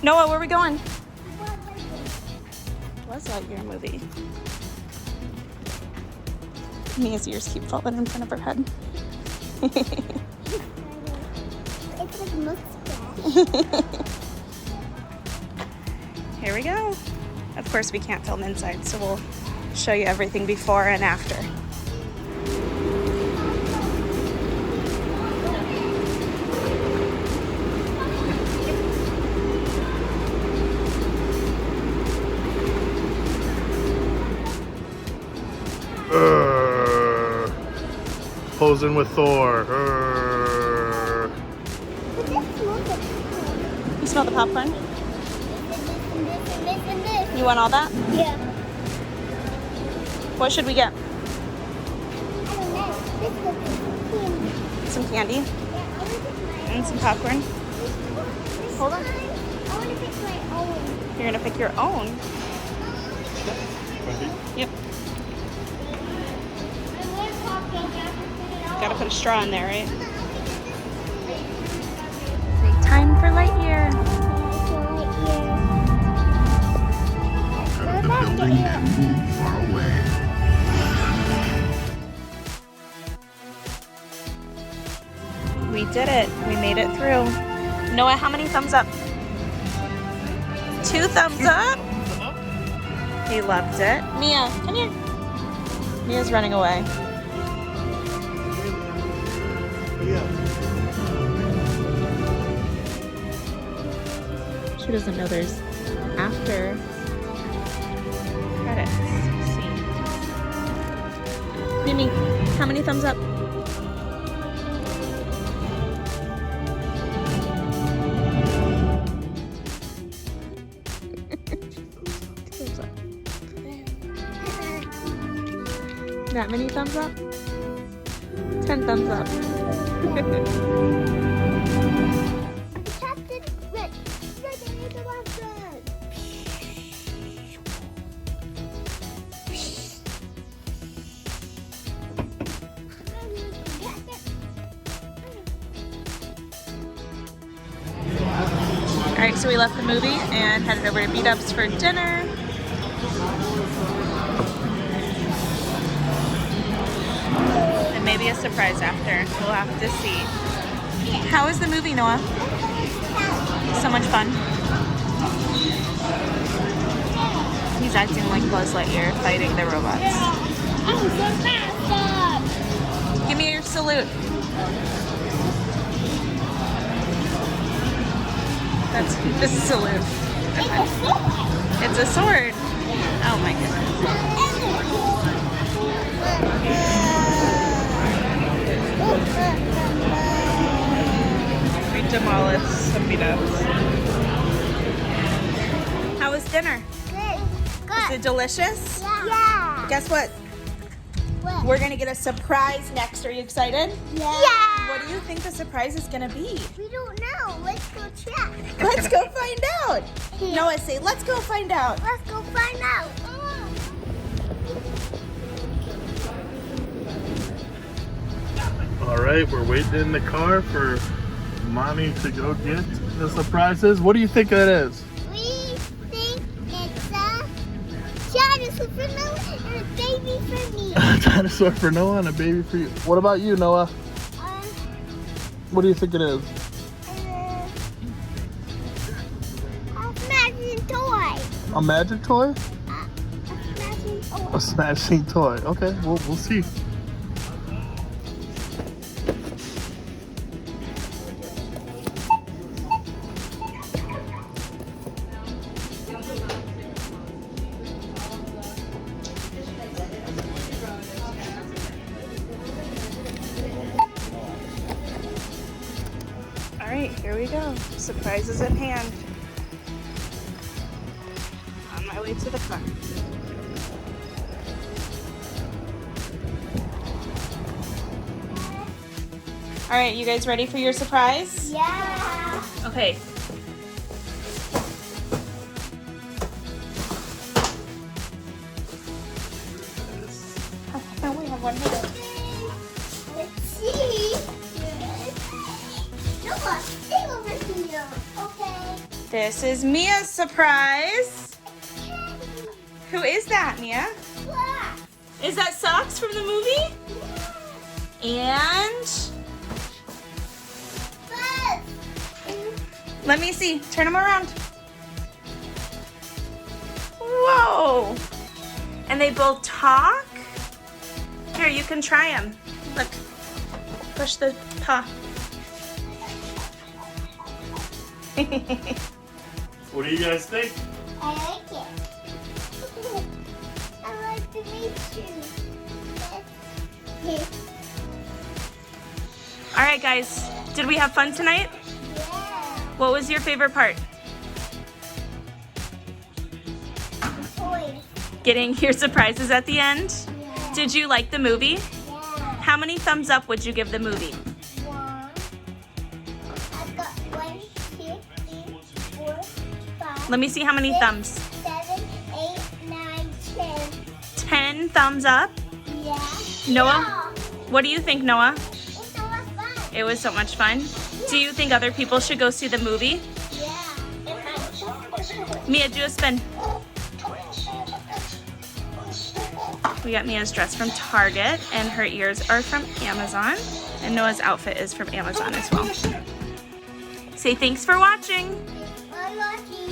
Noah, where are we going? Was Lightyear movie. Mia's ears keep falling in front of her head. It's like mustache. Here we go. Of course we can't film inside, so we'll show you everything before and after. Posing with Thor. You smell the popcorn? This. You want all that? Yeah. What should we get? I don't know. This is Some candy yeah, I want to pick my and some popcorn. Hold on. I want to pick my own. You're gonna pick your own. Yep. Gotta put a straw in there, right? Say time for Lightyear. Out of the building and move far away. We did it. We made it through. Noah, how many thumbs up? 2 thumbs up. He loved it. Mia, come here. Mia's running away. She doesn't know there's after credits. See. Mimi, how many thumbs up? Thumbs up. That many thumbs up? 10 thumbs up. Captain Red. Red the monster. Alright, so we left the movie and headed over to Beat-Ups for dinner. And maybe a surprise after. We'll have to see. How was the movie, Noah? So much fun. He's acting like Buzz Lightyear fighting the robots. Oh, so fast! Give me your salute. That's the salute. It's a sword. Oh my goodness. We demolished some Beat-Ups. How was dinner? Good. Is it delicious? Yeah. Guess what? What? We're gonna get a surprise next. Are you excited? Yeah. What do you think the surprise is gonna be? We don't know. Let's go check. Let's go find out. Yeah. Noah, say, let's go find out. Let's go find out. All right, we're waiting in the car for Mommy to go get the surprises. What do you think that is? We think it's a dinosaur for Noah and a baby for me. A dinosaur for Noah and a baby for you. What about you, Noah? What do you think it is? A smashing toy. A magic toy? A smashing toy. A smashing toy. Okay, we'll see. All right, here we go. Surprises at hand. On my way to the car. All right, you guys ready for your surprise? Yeah. Okay. I only have 1 minute. Let's see. Noah, stay over here. Okay. This is Mia's surprise. Who is that, Mia? Is that socks from the movie? And let me see. Turn them around. Whoa. And they both talk? Here, you can try them. Look. Push the paw. What do you guys think? I like it. I like the meat shoes. All right, guys. Did we have fun tonight? Yeah. What was your favorite part? Toys. Getting your surprises at the end? Yeah. Did you like the movie? Yeah. How many thumbs up would you give the movie? 1. I've got 1, 2, 3, 4, 5. Let me see how many thumbs. 7, 8, 9, 10. 10 thumbs up. Yeah. Noah, what do you think, Noah? It's so much fun. It was so much fun. Do you think other people should go see the movie? Yeah. Mia, do a spin. We got Mia's dress from Target, and her ears are from Amazon. And Noah's outfit is from Amazon as well. Say thanks for watching. I'm lucky.